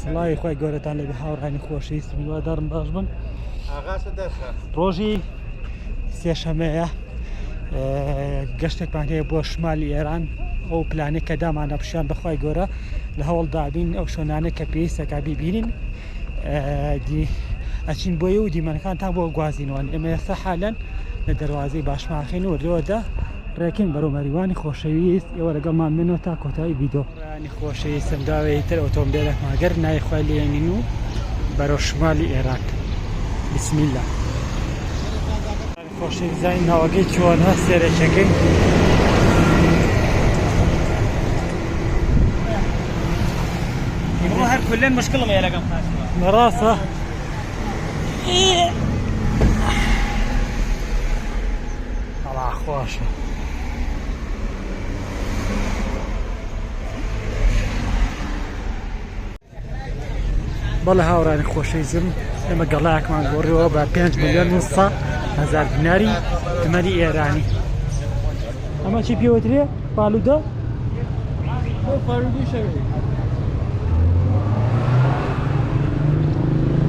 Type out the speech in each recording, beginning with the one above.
سڵاوی خۆی گەورەتان لەبێ هاوڕانی خۆشەویست میوادارم باش بن. ڕۆژی سێشەمەیە گەشتێکمان هەیە بۆ شمالی ئێران. ئەو پلانێک کە دامانە پشیان بەخوای گەورە لە هەوڵدابین ئەو شوێنانە کە پێویستەکە بیبینین ئەچین بۆیە و دیمەنەکانتان بۆ گوازینەوە. ئێمە ئێستا حالەن لە دەواازەی باشماخین و لەوەدا ڕێکین بەرەو مەریوانی خۆشەویست. ئێوە لەگەڵمان بێنەوە تا کۆتایی ڤیدۆ. ڕانی خۆشەویستم داوێتی تر ئۆتۆمبیلێکماگەر نایخوای لێنین و بەرەو شمالی ئێران. بسم الله. خۆشەویست زانین ناوەکەی چۆنە سێرێکەکەی هر كلين مشكلة ما يلاقم مراسة الله خواشة بەڵێ هاوڕانی خۆشەویستم ئێمە گەڵایەکمان گۆڕیەوە بە 5 ملیۆن و 100 هەزار دیناری تمەنی ئێرانی. ئەمە چی پێوترێ؟ فالودە؟ فالودی شەوێ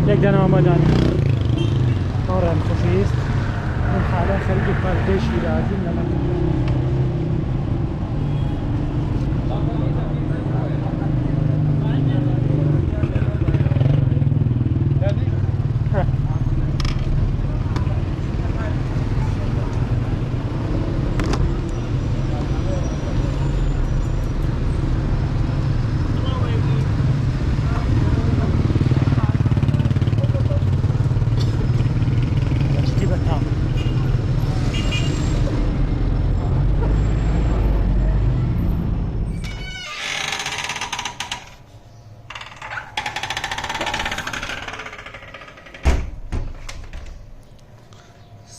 یەک دانەوە مەدانی هاوڕان خۆشەویست من حالا خەریکی فالودەی شیرازیم لەمە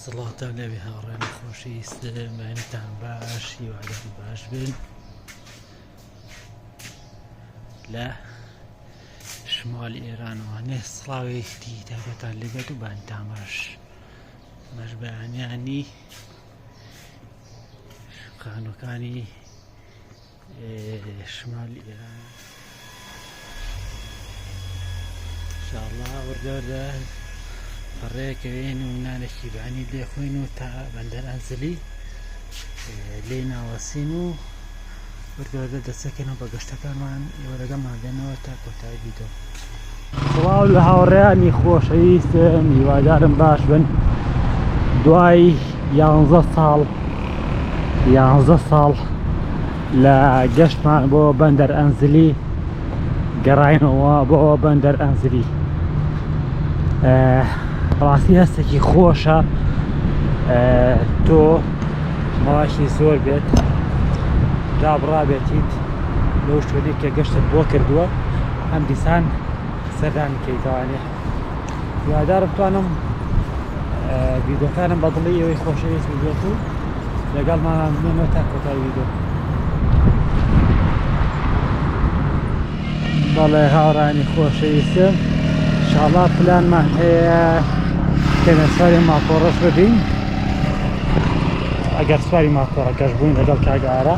سڵاتان لەوێ هاوڕێنی خۆشەویستم ماینتان باش هیوادارم باش بن لە شمالی ئێرانەوانێ سڵاوێتی تایبەتان لەبێت و بانتان باش مەش بەیانیانی خانووەکانی شمالی ئێران ئینشاءڵڵا وەردەوەردە ڕێکەوێن و نانێکی بەعنی لێخۆین و تا بەندەر ئەنزلی لێ ناوەسین و وەردەوەردە دەستەکەنەوە بە گەشتەکانمان ئێوە لەگەڵمان بێنەوە تا کۆتایی ڤیدۆ. سڵاو لە هاوڕێیانی خۆشەویستم هیوادارم باش بن. دوای 11 ساڵ لە گەشتمان بۆ بەندەر ئەنزلی گەڕاینەوە بۆ بەندەر ئەنزلی. ڕاستی هەستێکی خۆشە تۆ ماوەشی زۆر بێت دابڕابێتیت لەو شوێنێک کە گەشتت بۆ کردووە ئەم دیسان سەردانی کەیتوانێ. هیوادارم بتوانم ڤیدۆکانم بەدڵی ئەوەی خۆشەویست بێت و لەگەڵمان بمێنەوە تا کۆتایی ڤیدۆ. بەڵێ هاوڕانی خۆشەویستم ئینشاڵڵا پلانمان هەیە کەمە سواری ماکۆڕەش ببین. ئەگەر سواری ماکۆڕە گەشت بووین لەگەڵ کاگارە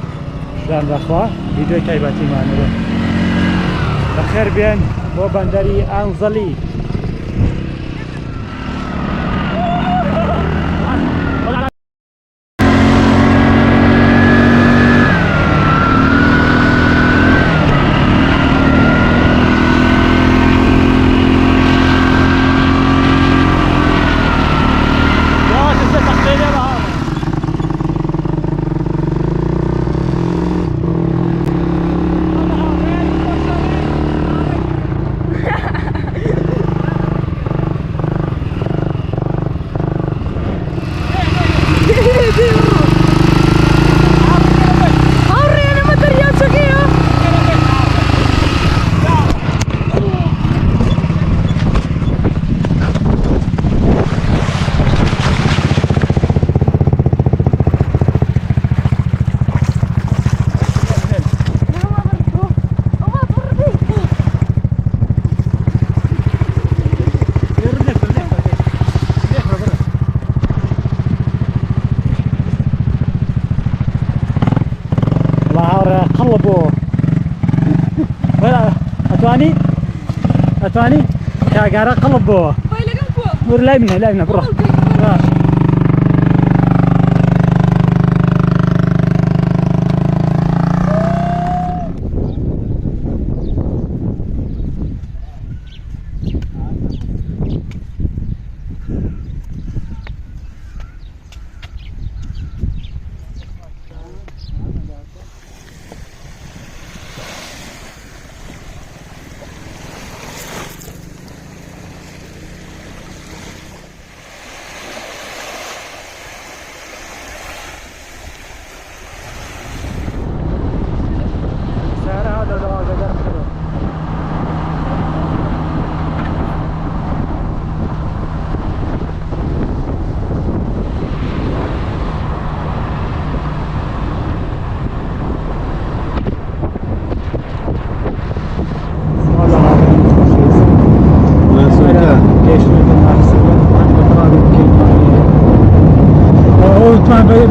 پلان دەخوا ڤیدۆی تایبەتیمانەوە. بەخێر بێن بۆ بەندەری ئەنزلی. اتواني كاغارا قلب بو ور لا منه بروح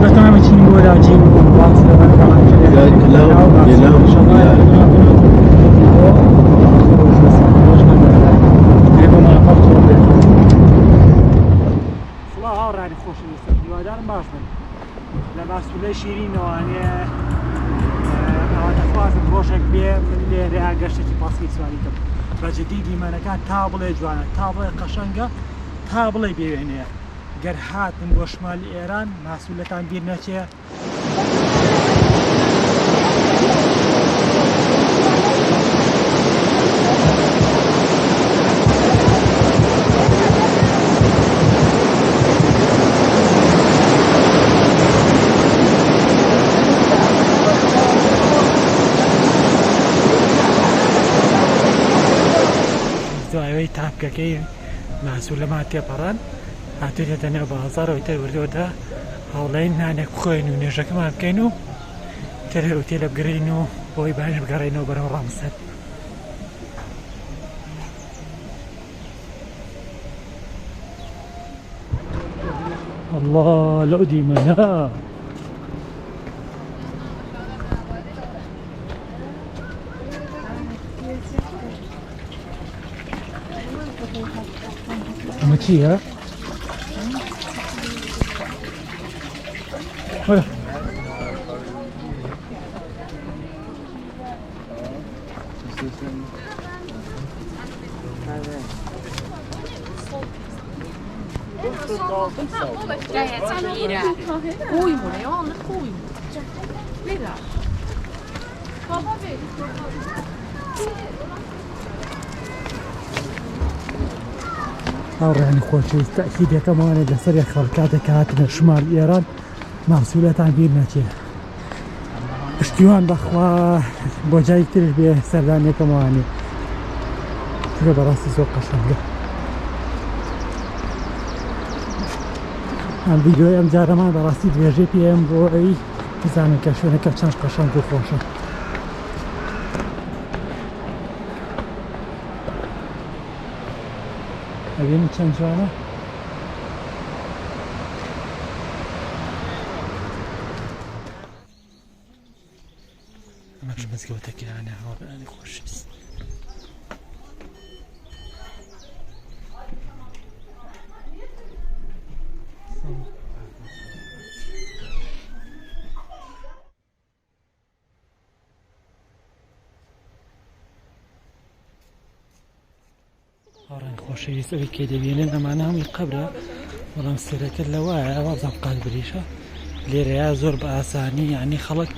بتعمل شيء ولا شيء يعني خوش دیوادارم باش بن لە ماسوولەی شیرینەوانێ ئەواتەخوازم ڕۆژێک بێ من لێرە گەشتێکی پاسکی سوانیکەم بەجددی دیمەنەکان تا بڵێ جوانە تا بڵێ قەشەنگە تا بڵێ بێوێنەیە گەر هاتن بۆ شمالی ئێران ماسوولەتان بیر نەچێ دوایەوەی تاپکەکەی ماسوولەمان تێپەڕان هاتوویەتە نێو بازاڕەوەی تر وردەوەدا هەوڵەین نانێک بخۆین و نوێژەکەمان بکەین و تر ئۆتێلە بگرین و بۆی باش بگەڕێنەوە بەرەو ڕامسەر الله لەو دیمەنە ئەمە چییە؟ Kuivune, on nyt kuivune. Mitä? Baba ver. ئەوڕێنی خۆشەویست تەکیدەکەمانێت لەسەر خەڵکاتێک هاتنە شمال ئێران ماسوولەتان بیر نەچێت پشتیوان بەخوا بۆ جای ترش بێ سەردانیەکەمانێ چونکە بەڕاستی زۆر قەشەنگە ئەم ڤیدیۆی ئەم جارەمان بەڕاستی درێژەی پێم بۆ ئەوی بزانن کە شوێنەکە چەند قەشەنگ و خۆشە ئەبینی چەند جوانە ئەمەش مزگەوتەکەیانە هەواڵبەرانی خۆشویست هەڕەنگ خۆشەویست ئەوەی کێ دەبینن ئەمانە هەمووی قەبرە بەڵام سەرەکە لەوایە ئەوازم قال بریشە لێرەیە زۆر بە ئاسانی یعنی خەڵک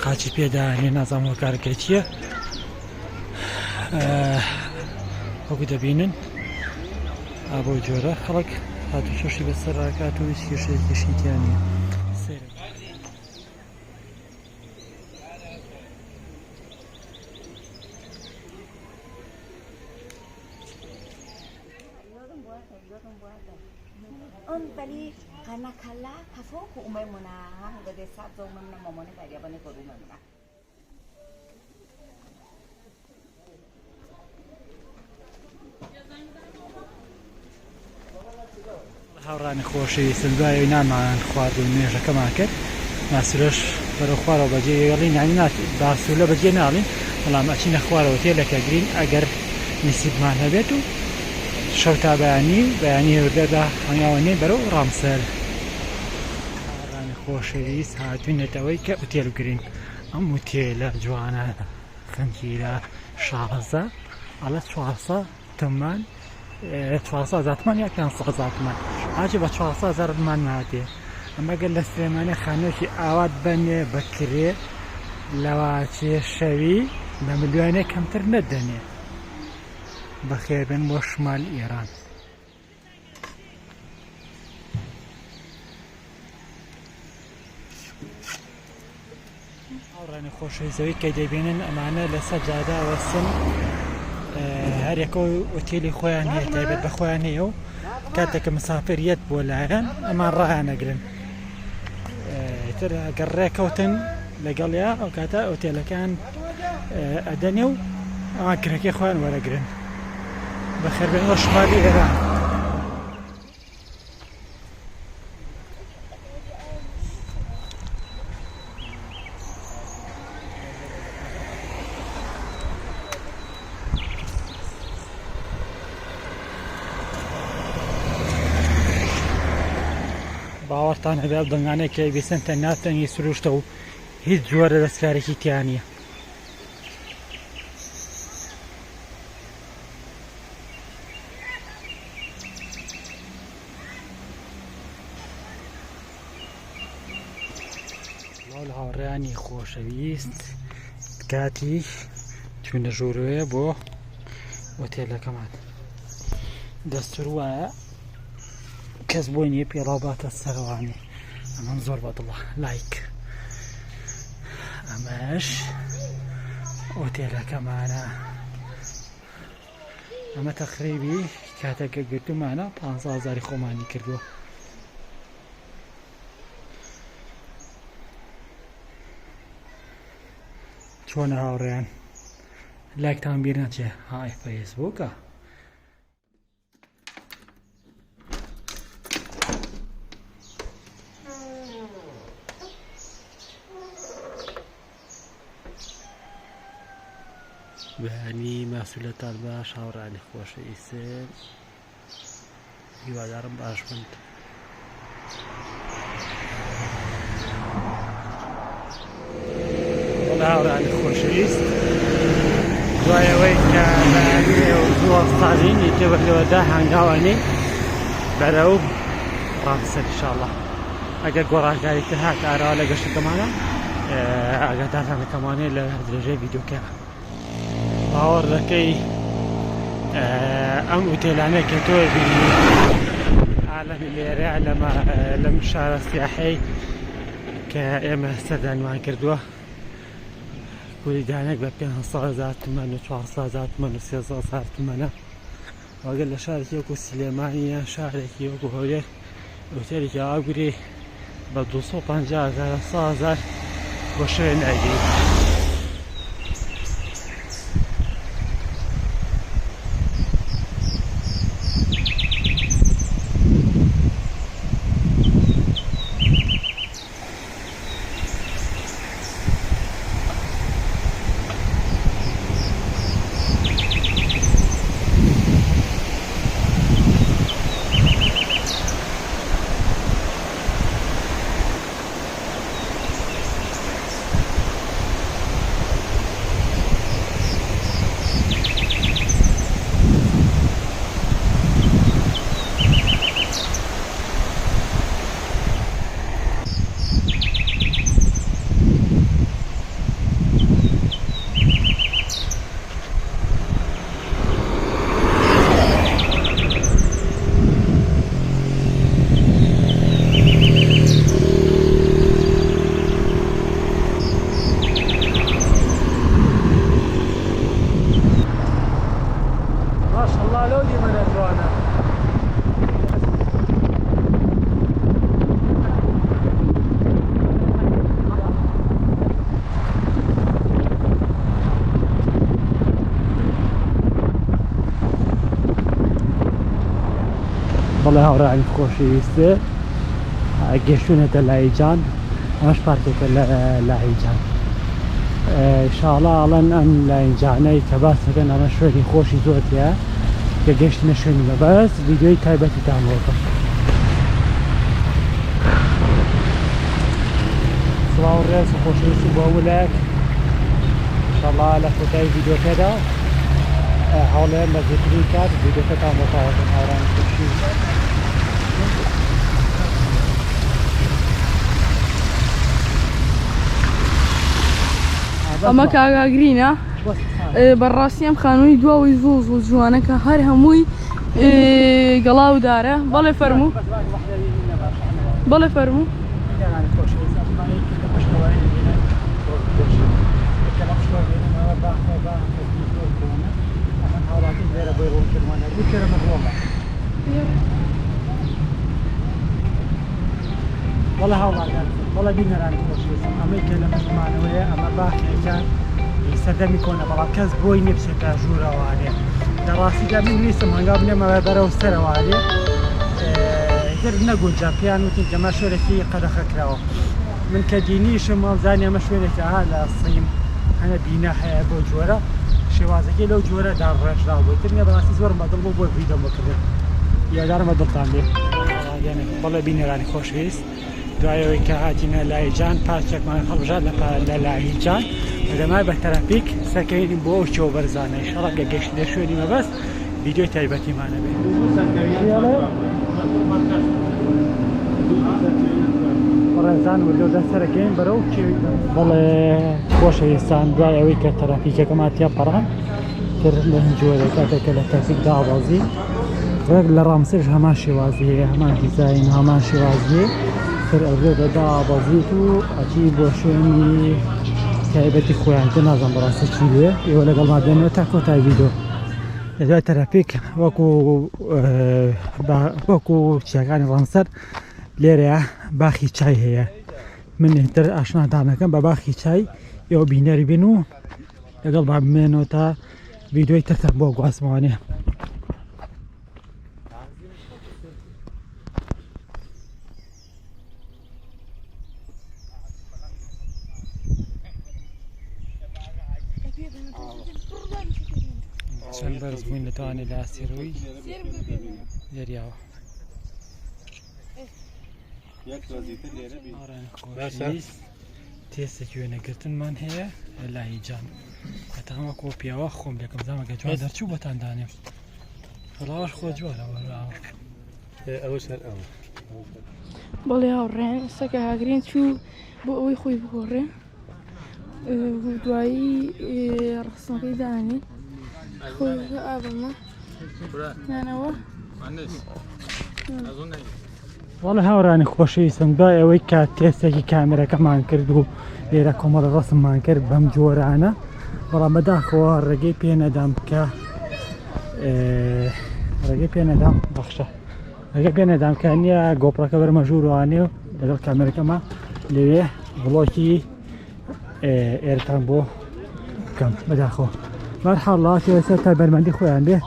قاچی پێداهێ نازانم هۆکارەکە چییە وەکو دەبینن بۆ جۆرە خەڵک هاتوو چۆشی بەسەر ڕاکات و هیچ کێشەیەکیشی تیان نییە Bali karena kalah kafo ku umay mo na gade sa zong man na momone kaya ba ni ko rumah na هاوڕانی خۆشەویستن دوای نانمان خوارد و نوێژەکەمان کرد ماسوولەش بەرەو خوارەوە بەجێ گەڵین یانی باسوولە بەجێ ناڵین بەڵام ئەچینە خوارەوە هۆتێلەکە گرین ئەگەر نسیبمان هەبێت و شەو تا بەیانی هێوردەدا هەنگاوانێ بەرەو ڕامسەر. کارانی خۆشەویست هاتوونێتەوەی کە ئوتێل گرین. ئەم ئوتێلە جوانە خەنگیرە شازە ئەڵە 400 تمەن 400 تمەن یا 500 تمەن ئاچی بە 400 تمەن ناتێ. ئەمەگەر لە سلێمانە خانۆکی ئاوات بەنێ بەکرێ لەواچێ شەوی بە ملیۆنێ کەمتر نەدەنێ. بەخێربێن بۆ شمال ئێران. ئەوڕێنە خۆشەویستەوەی کە دەبێنن ئەمانە لە سەجادا وەسن هەرێکە ئۆتێلی خۆیان هەیە تایبەت بە خۆیان هەیە و کاتێککە مسافریەت بۆ لایەن ئەمان ڕایانەگرن. تر ئەگەر ڕێکەوتن لەگەڵیا ئەو کاتە ئۆتێلەکان ئەدەنێ و ئەوان کرێکی خۆیان وەرەگرن. بەخێربێن بۆ شمالی ئێران. باوەڕتان هەبێت دەنگانەیە کە بێسەنتە ناتەنگی سروشتە و هیچ جۆرە دەستکارێکی تیان نییە. لەڵ هاوڕێیانی خۆشەویست کاتی چوونە ژوورەوەیە بۆ ئۆتێلەکەمان. دەستور وایە کەس بۆی نییە پێڵاوباتە سەرەوانی. ئەمەم زۆر بەدڵە لایک. ئەمەش ئۆتێلەکەمانە. ئەمە تەقریبی کاتێکە گرتومانە 500,000 خۆمانی کردووە. چۆنە هاوڕێیان لایکتان بیر نەچێ های فەیسبووکە. بەیانی مەسوولەتان باش هاوڕانی خۆشەویستن هیوادارم باش بن. هاوڕانی خۆشەویست دوایەوەی کە زووە ساڵینی تێوەلەوەدا هەنگاوانی بەرەو ڕامسەر ئینشاڵڵا. ئەگەر گۆڕانکاری تر هات ئاراوە لە گەشتەکەمانە ئاگادارتان دەکەمانێت لە درێژەی ڤیدیۆکە. باوەڕ دەکەی ئەم ئوتێلانە کە تۆ بینی عالەمی لێرە لەم شارە سیاحەی کە ئێمە سەردانیمان کردووە کولی دانێک بە 500,000 تمەن و 400,000 تمەن و 300,000 تمەنە. ئەگەر لە شارێکی وەکو سلێمانی یان شارێکی وەکو هەولێر ئوتێلێکی ئاگوری بە 250,000 100,000 بۆ شوێن ناگیری. بەڵێ هاوڕانی خۆشەویستە گەشتوونەتە لایجان ئەمەش پارکێکە لە لایجان ئینشاڵڵا ئەڵەن ئەم لاینجانەی کە باسەکەن ئەمە شوێنی خۆشی زۆرتیە کە گەشتنە شوێنی بەبەست ڤیدیۆی تایبەتی تامۆکە. سڵاو ڕێز و خۆشەویستی بۆ وڵایەک ئینشاڵڵا لە کۆتایی ڤیدیۆکەدا هەوڵێن بە زیاتری کات ڤیدیۆکە تامۆکاوەکەن هاوڕانی خۆشی. ئەمە کاگاگرینە بەڕاستی ئەم خانووی دواوی زۆ زۆر جوانەکە هەر هەمووی گەڵاودارە. بەڵێ فەرموو بەڵێ فەرموو والله هاوڵاتان والله بینەرانی خۆشویستم ئەمەی کە لە مەژمانەوەیە ئەمە باخێکان سەردەمی کۆنە بەڵام کەس بۆی نییە بچێتە ژوورەوانێ لە ڕاستیدا من ویستم هەنگاو بنێمەوە بەرەو سەرەوانێ تر نەگونجا پێیان وتین کەمە شوێنێکی قەدەخە کراوە. من کە دینیشم وەزانی ئەمە شوێنێکی لە سیم هەنە بینە هەیە بۆ جۆرە شێوازەکەی لەو جۆرەدا ڕێژراو بووی تر نیە بەڕاستی زۆرم بەدڵ بوو بۆ ڤیدیۆ بکردن یادارمە دڵتان بێ. بەڵێ بینەرانی خۆشویست دوایەوەی کە هاتینە لایجان پارچێکمان هەڵبژات لە لایجان بەدەمای بە تەرەفیک سەکەین بۆ ئەو بەرزانە ئینشاڵڵا کە گەشتنە شوێنی مەبەست ڤیدیۆی تایبەتیمانە بێت. ڕێزان وردەوردە سەرەکەین بەرەو بەڵێ خۆشەویستان دوای ئەوەی کە تەرەفیکەکەمان تیا پەڕان تر لە هەنجۆرە کاتێکە لە تەرفیک داوازی ڕێک لە ڕامسرش هەمان شێوازی هەیە هەمان دیزاین هەمان شێوازیە تر ئەوێدە دابەزیت و ئەچی بۆ شوێنی تایبەتی خۆیان تر نازانم بەڕاستی چی بێ ئێوە لەگەڵمان دێنەوە تا کۆتای ڤیدیۆ. لە دوای تەرەفیک وەکو چیاکانی ڕامسەر لێرەیە باخی چای هەیە. من تر ئاشنادانەکەم بە باخی چای ئێوە بینەری بین و لەگەڵ با بمێنەوە تا ڤیدیۆی ترتر بۆ گوازمەوانێ. چەند بەرز بووین لەتوانێت لە ئاسیرەوەی دەریاوە خۆشەویست تێستێکی وێنەگرتنمان هەیە لە لایجان هەتاوە کۆ پیاوە خۆم لەکەم زامەگە جوان دەرچوو بۆتان دانێم فڵاوەش خۆ جوانەوە ئەوە سەر ئەوە بەڵێ هاوڕێن ئێستاکە هاگرین چوو بۆ ئەوەی خۆی بگۆڕێ دوایی ڕستەکەی دانی ئابمە نانەوە وەڵە هاوڕانی خۆشەویستم دوای ئەوەی کە تێستێکی کامێرەکەمان کرد و لێرە کۆمەڵە ڕەسممان کرد بەم جۆرانە بەڵام بەداخەوە ڕێگەی پێ نەدام کە ڕێگەی پێ نەدام بەخشە ڕێگەی پێ نەدام کە نییە گۆپڕەکە بەرمە ژوورەوانێ و لەگەڵ کامێرەکەمە لەوێ بڵۆکی ئێرتان بۆ بکەم بەداخەوە. بەرحاڵڵاتی لەسەر تایبەتمەندی خۆیان بێ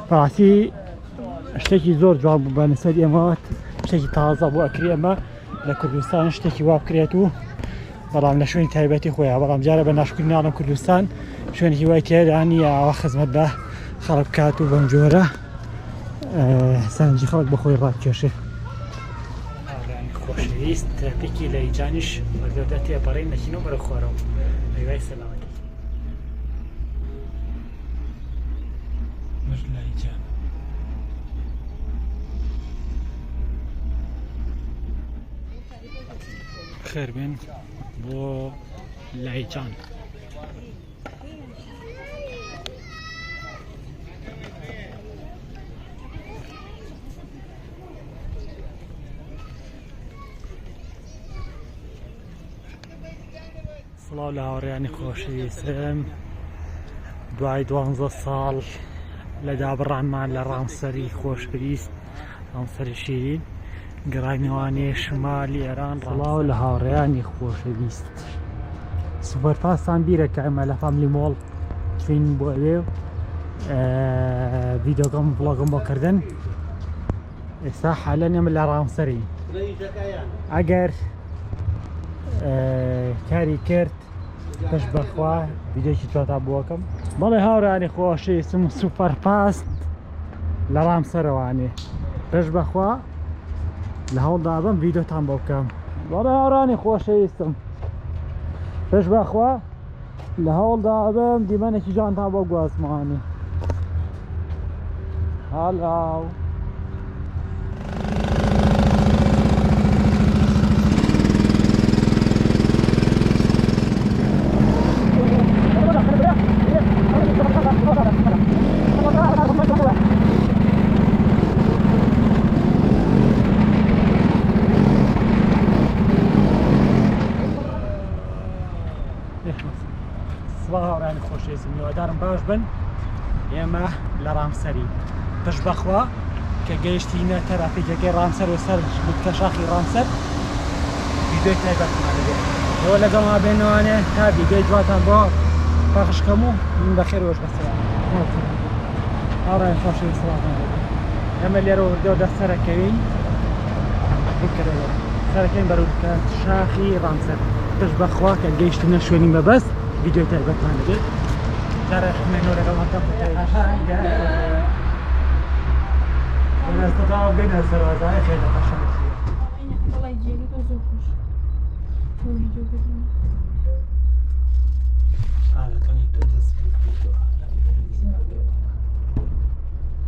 بەڕاستی شتێکی زۆر جوان بوو بە نسبەت ئێمەوە شتێکی تازە بوو ئەکری ئەمە لە کوردستان شتێکی وا بکرێت و بەڵام لە شوێنی تایبەتی خۆیان بەڵام جارە بە ناشکردنی ناڵم کوردستان شوێنی وای تێدا نیە ئەوە خزمەت بە خەڵک بکات و بەم جۆرە سەرنجی خەڵک بە خۆی ڕاکێشێ. خۆشەویست ترافیکی لایجانیش بەگەردە تێپەڕین نەچین و بەرە خۆرەوە هیوای سەلامەتی لایجان خێر بێن بۆ لایجان. سڵاو لە هاوڕێیانی خۆشەویستم دوای 12 ساڵ لە دابڕانمان لە ڕامسەری خۆشەویست ڕامسەری شیرین گەڕانەوانێ شمالی ئێران. سڵاو لە هاوڕێیانی خۆشەویست سوپەرفاستان بیرەکە ئەمە لە فامیلی مۆڵ چین بۆ ئەوێ ڤیدیۆگەم ڤڵۆگم بۆ کردن ئێستا حالەن ئێمە لە ڕامسەری ئەگەر کاری کرد پێش بەخوا ویدیۆکی چۆتا بووەکەم بەڵێ هاوڕانی خۆشەویستم و سوپەرپاست لە ڕامسەرەوانێ پێش بەخوا لە هەوڵدا بم ویدیۆتان بۆ بکەم بەڵێ هاوڕانی خۆشەویستم پێش بەخوا لە هەوڵدا بم دیمەنێکی جوانتان بۆ گوازمەوانێ هەڵاو هاوڕانی خۆشەویستم میوەدارم باش بن ئێمە لە ڕامسەری پێش بەخوا کە گەیشتینە تەرافیکەکەی ڕامسەر و سەر بتکە شاخی ڕامسەر ویدیۆی تایبەتمان دەبێت ئێوە لەگەڵما بێنەوانێ تا ویدیۆی جواتان بۆ پاخشکەم و من بەخێرەوەش بەسەلام هاوڕانی خۆشەویست سڵاتان دەبێت ئێمە لێرە وردەوە دەسەرەکەوین بکرێت سەرەکەین بەروکە شاخی ڕامسەر پێش بەخوا کە گەیشتنە شوێنی مەبەست ویدیۆی تایبەتمان دەبێت جارە خوێنەوە لەگەڵمان تا استطاعوا بين السروازات خير تشرف والله يجيني توزوفش شو فيديو كده على طريق التصوير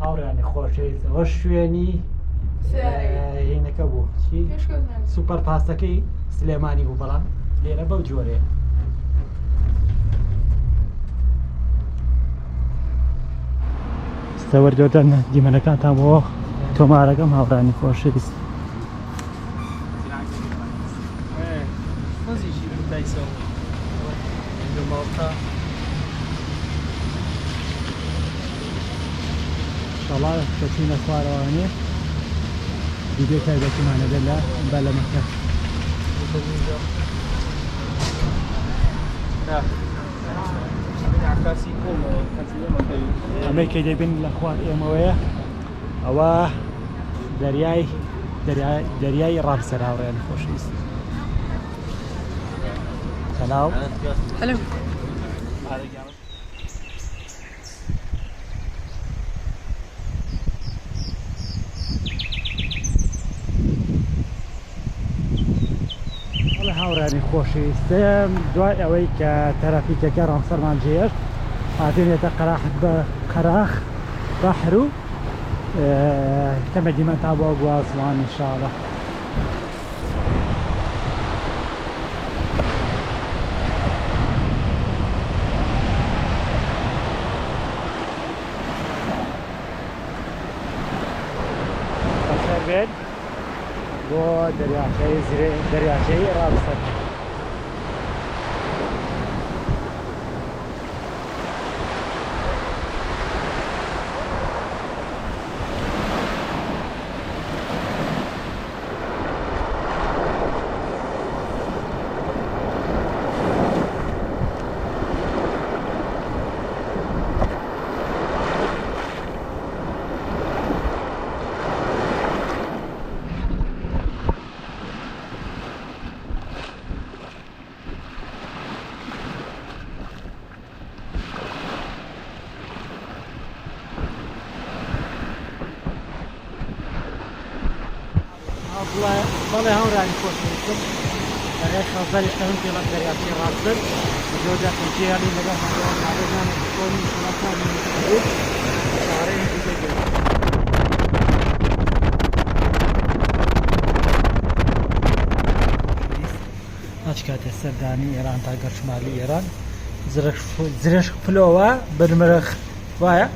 هاوڕانی خۆشەویست ئەوە شوێنی هینەکە بوو چی سوپەر پاسەکەی سلێمانی بوو بەڵام لێرە بەو جۆرەیە سەوەردۆدەن دیمەنەکانتان بۆ تۆمارەکەم هاوڕانی خۆشەویست انشاءالله کەچینە خوارەوانێ ویدیۆ تایبەتیمانە بێت لە بەلەمەکە ئەمەی کە دەبین لە خوار ئێمەوەیە ئەوە دەریای ڕامسەر هاوڕێیان خۆشەویست سەلاو حلو هاوڕانی خۆشەویستم دوای ئەوەی کە تەرافیکەکە ڕامسەرمان جێشت هاتوێنێتە قەراحەت بە قەراخ بەحر و کەمە دیمەنتا بۆ گوازمان ئینشاءالله بەخێر بێت بۆ دەریاچەی ڕامسەر بەڵێ هاوڕانی خۆشەویستم لەڕێی خەڵزاری شتەون پێڵە دەریاچەی ڕامسەر جۆدا کەنجیانی لەگەڵ هەمووان ناڕێژانی کۆنی شڵەکانی بوو چارەی دیگەگەێت هەچ کاتێ سەردانی ئێران تا گەرشمالی ئێران زرێش فلۆوە بنمرخ وایە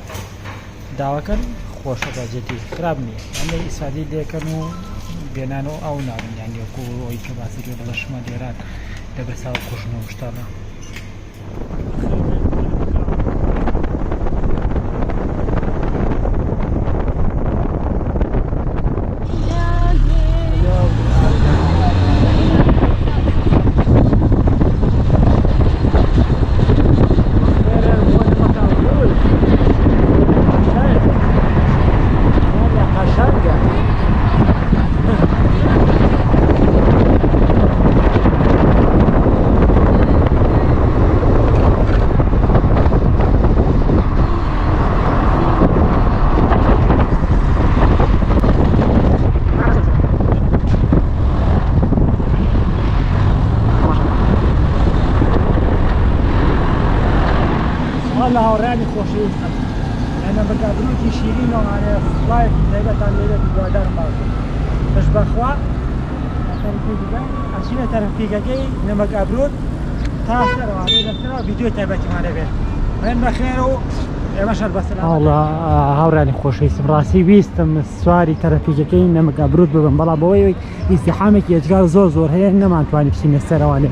داواکەن خۆشە بەجێتی خراپ نییە ئەمەی ئیسادی دێکەن و بێنان و ئەو ناڕنیان یەکو ئەوی کە باسی کرد لە شمال ئێران لەبەرسا و کوژنەوە شتانە والله هاورانی خۆشەویستم ئەمە بەکبروتی شیرین و ئانێ سڵایەکی تایبەتان لێرە دوادارم باوکم پشت بەخوا ئەچینە تەرەفیکەکەی نەمەک ئەبرود تا سەرەوانێ لەسەرەوە ڤیدیۆ تایبەتیمان دەبێت من بەخێر و ئێمەشەر بەسەلام والله هاورانی خۆشەویستم ڕاستی ویستم سواری تەرەفیکەکەی نەمەک ئەبرود ببم بەڵام بەوەی ئیزدیحامێکی ئەجگار زۆر هەیە نەمانتوانی بچینە سەرەوانێ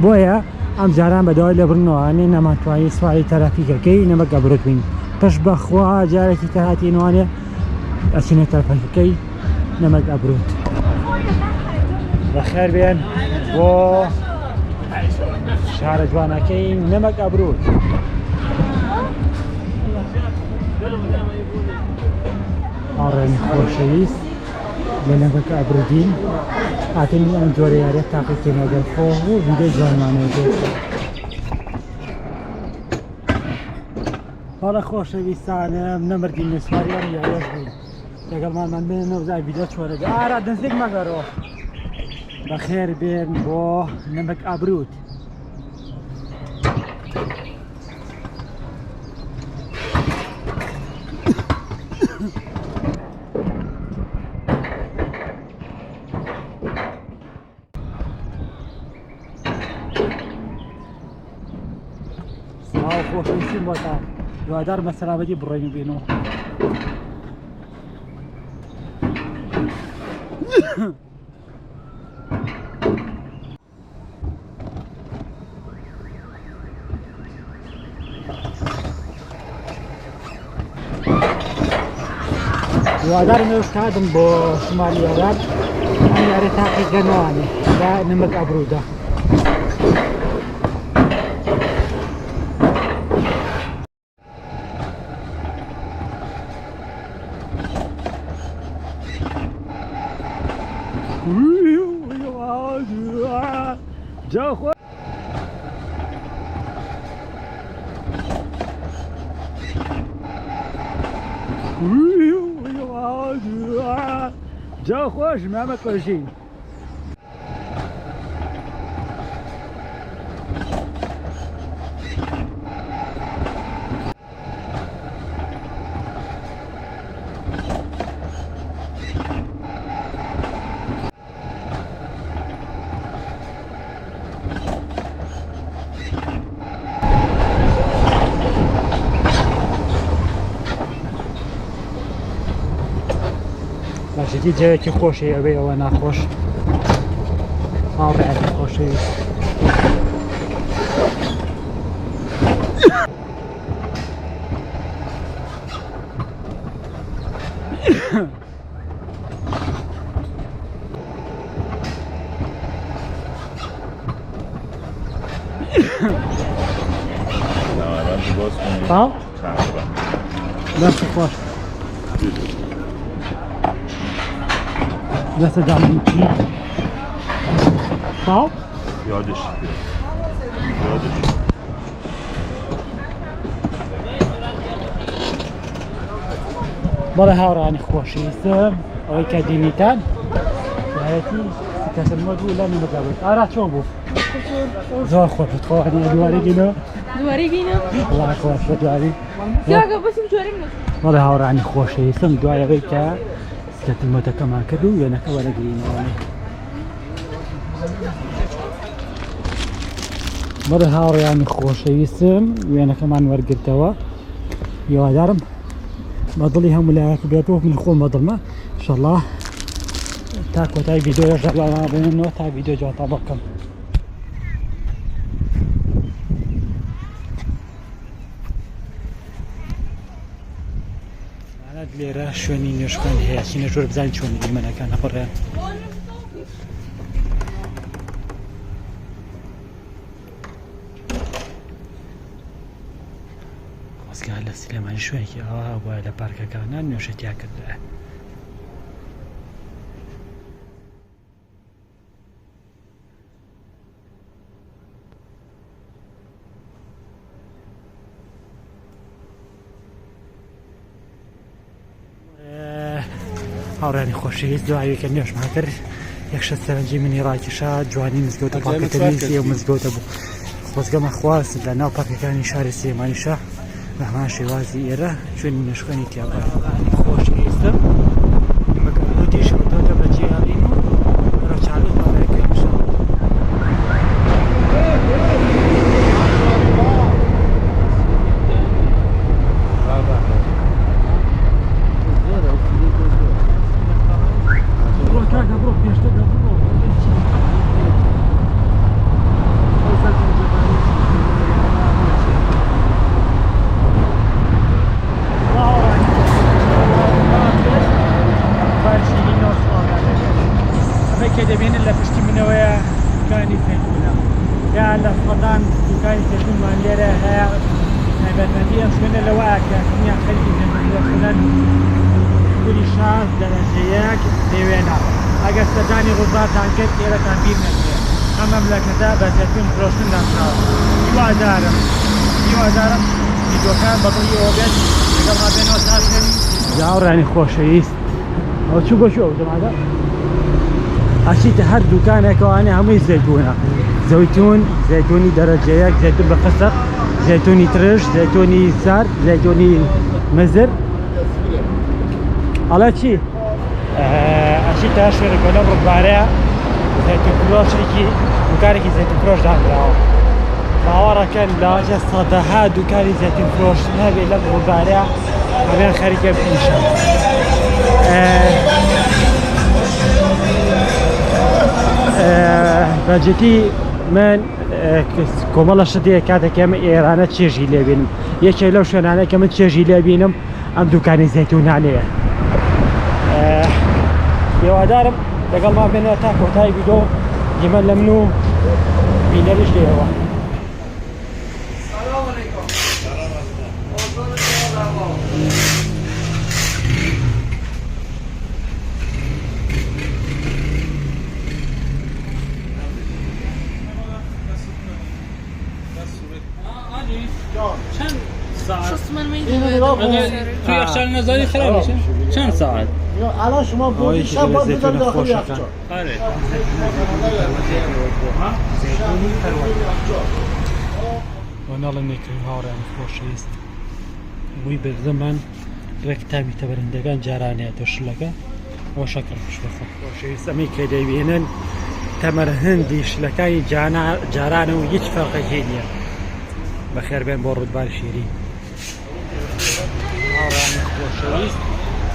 بۆیە ئەم جاران بەدەوای لە بڕنەوەوانێ نەمانتوانی سواری تەرەفیکەکەی نەمەک ئەبرود بین پشت بەخوا جارێکی تر هاتینوانێ ئەچینە تەرەفیکەکەی نەمەک ئەبرود بەخێر بێن بۆ شارە جوانەکەی نەمەک ئەبرود ئاڕێنی خۆشەویست لە نەمەک ئەبرودین هاتین ئەم جۆرە یاریە تاقیکردین ئەگەر خۆ و ڤیدیۆ جوانمانەیە بەڵە خۆشەویستانم نەمردین نوێسواریان یاریەش بوو لەگەڵمانمان بێنەوە زای ڤیدیۆ چۆرەگە ئارا دەستێک مەگەڕەوە بەخێر بێن بۆ نەمەک ئەبرود خۆشەویستیم بۆتان دوادار بە سەلامەتی بڕۆین و بێنەوە دوادارم ئێوەش کاتم بۆ شمالی یاران ئەم یارێ تاقیکردنەوەوانێ لە نەمەک ئەبرودە جاخوا جاخوا ژمامە کۆژین باشێتی جەوێکی خۆشی ئەوەی ئەوە ناخۆش هاوڕێتی خۆشەویست دەست خۆش دەستە دامنیکی ساڵ یادش بەڵێ هاوڕانی خۆشەویستم ئەوەی کە دینیتان هەیەتی کەسم وەدوو لە نەمەک ئەبرود ئارا چۆن بوو زۆر خۆش خۆوانی دوواری گینەوە دوواری گینە وڵای خۆش بە دواری یاگە بەسم جۆریم بەڵێ هاوڕانی خۆشەویستم دوایەوەی کە سکەتیمۆتەکەمان کرد و وێنەکە وەرەگرینەوەی بەڵێ هاوڕێیانی خۆشەویستم وێنەکەمان وەرگرتەوە هیوادارم بەدڵی هەموو لایەکە بێتەوە من خۆم بەدڵمە ئینشەڵڵا تا کۆتایی ڤیدیۆ ژەڵاوان بێنەوە تا ڤیدیۆ جوانتان بکەم لێرە شوێنی نوێژخوان هەیە چینە ژۆر بزانین چۆن دیمەنەکان هەپەڕێن خۆزگا لە سلێمانی شوێنێکی ئەوە وایە لە پارکەکانە نوێژەتیا کردووە هاوڕێنی خۆشەویست دوایەوەی کە نوێژمان کرد یەکشە سەرنجی منی ڕاکێشا جوانی مزگەوتە پاکەتەویستی و مزگەوتە بوو خۆزگەمە خواست لە ناو پارکەکانی شاری سلێمانی شاح بەهمان شێوازی ئێرە شوێنی نەشخوێنی تیاپە خۆشەویستم مەگەڕۆتیش هەتۆتە بە جیاڵین و بەرەو چالوت بەڵێەکەی بشە دەبێنن لە پشتی منەوەیە دوکانی زەیتونە یا لە سەدان دوکانی زەیتونمان لێرە هەیە تایبەتمەندی ئەم شوێنە لەوەیە کە هەموویان خەریکی زەیتون کولی شاز دەرەجەیەک دەوێنە ئەگەر سەردانی ڕووباتان کرد ئێرەتان بیر نەچێت ئەم مەملەکەتە بە زەیتون فرۆشتن ناسراوە هیوادارم ڤیدیۆکان بەدڵیەوە بێت لەگەڵ هابێنەوە تا شوێنی جاوڕانی خۆشەویست ئەو چوو بۆ شو دەمادا ئەچیتە هەر دوکانێکەوانێ هەمووی زەیتونە زەیتونی دەرەجەیەک زەیتون بە قسەق زەیتونی ترش زەیتونی سار زەیتونی مزر ئەڵە چی ئەچیتە هەر شوێنێکەوە لەم ڕووبارەیە زەیتون فرۆشێکی دوکانێکی زەیتون فرۆش دانراوە باوەڕەکەن لاوەجە سەدەها دوکانی زەیتون فرۆش هەبێ لەم ڕووبارەیە هەبێن خەریکە بنیشە بەجددی من کۆمەڵە شتەیە کاتێک ئێمە ئێرانە چێژی لێبینم یەکێک لەو شوێنانەیە کە من چێژی لێبینم ئەم دوکانی زەیتونانەیە هیوادارم لەگەڵمان بێنەوە تا کۆتایی ڤیدیۆ دیمە لە من و بینەریش لێەوە چند ساعت؟ شست من میدونم تو یخچال نذاری خراب میشه؟ چند ساعت؟ الان شما بودی شب باید بذاری داخل یخچال. آره وەناڵێنێکردن هاوڕێیان خۆشەویست بووی بەرزەمان ڕێکتابی تەبەرندەکان جارانەیە دەشلەکە ئەوە شەکر بشبەخۆ خۆشەویست ئەمەی کە دەیبێنن تەمەر هەندی شلەکانی جارانە و هیچ فەرقێکی نییە بەخێربێن بۆ ڕوودبار شیرین هاوڕێیان خۆشەویست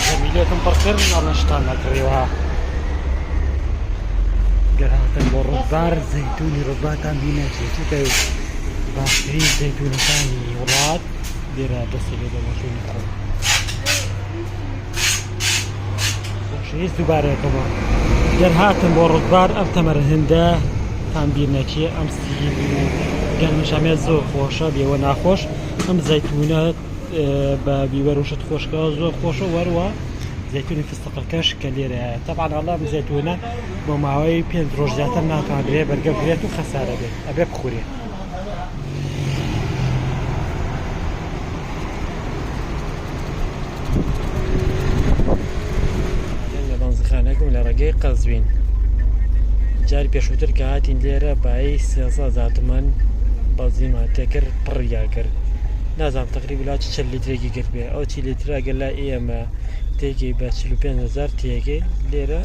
زەمیلێتم پڕکردن ئەڵە شتان نەکڕیوە گەر هاتن بۆ ڕوودبار زەیتونی ڕوودبارتان بینەچێتیکە باشترین زەیتونەکانی وڵات لێرە دەستی لێ دەمەشوێنی خۆ خۆشەویست دووبارەیەکەوە گەر هاتن بۆ ڕوودبار ئەم تەمەرە هەندە تان بیر نەچێ ئەم سیل گەرمشەمێ زۆر خۆشە بێوە ناخۆش ئەم زەیتونە بە بیبەرۆشت خۆشکەوە زۆر خۆشە وەروە زەیتونی فستقەکەش کە لێرەیە تەبعاً ئەڵام زەیتونە بۆ ماوەی 5 ڕۆژ زیاتر ناتوانرێ بەرگە بێت و خەسارە بێت ئەبێ بخورێ لە بەنزخانەکەم لە ڕێگەی قەزوین جاری پێشووتر کە هاتین لێرە بای 300 زاتمان بەزیمان تێکرد پڕیا کرد نازانم تقریبا لا چل لیترێکی کرد بێ ئەو 40 لیتر ئەگەر لا ئێمە تێکی بە 45,000 تێگەی لێرە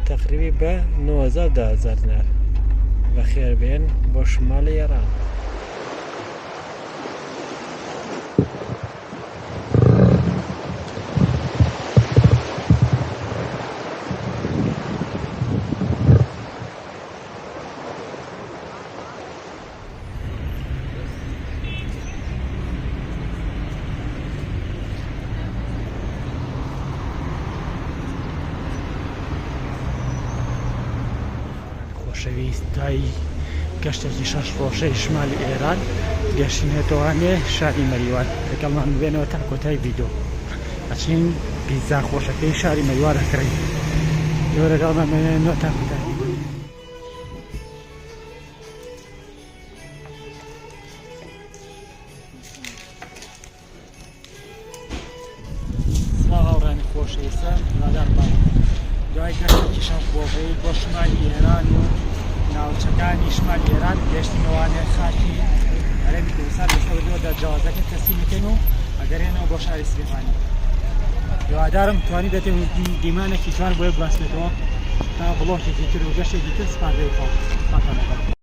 تقریبی بە 9,000 نار بەخێر بێن بۆ شماڵی ئێران خۆشەویستایی گەشتێکی 6 ڕۆژەی شمالی ئێران گەشتینێتەوانێ شاری مەریوان لەگەڵمان بێنەوە تا کۆتایی ڤیدیۆ ئەچین پیزا خۆشەکەی شاری مەریوان دەکڕین لێوە لەگەڵمان بێنەوە تا کۆتایی هاوڕانی خۆشەویستە هیوادارم دوای گەشتێکی 6 ڕۆژەی بۆ شمالی ئێران و ناوچەکانی شمالی ئێران گەشتینەوانێ خاکی هەرێمی کوردستان لەشەوە جوازەکە تەسلیمەکەن و ئەگەڕێنەوە بۆ شاری سلێمانی. هیوادارم توانی دەتێن دیمانێکی جوان بۆیە ببەستێتەوە تا بڵۆکێکی تر و گەشتێکی تر سپاردەی خۆ.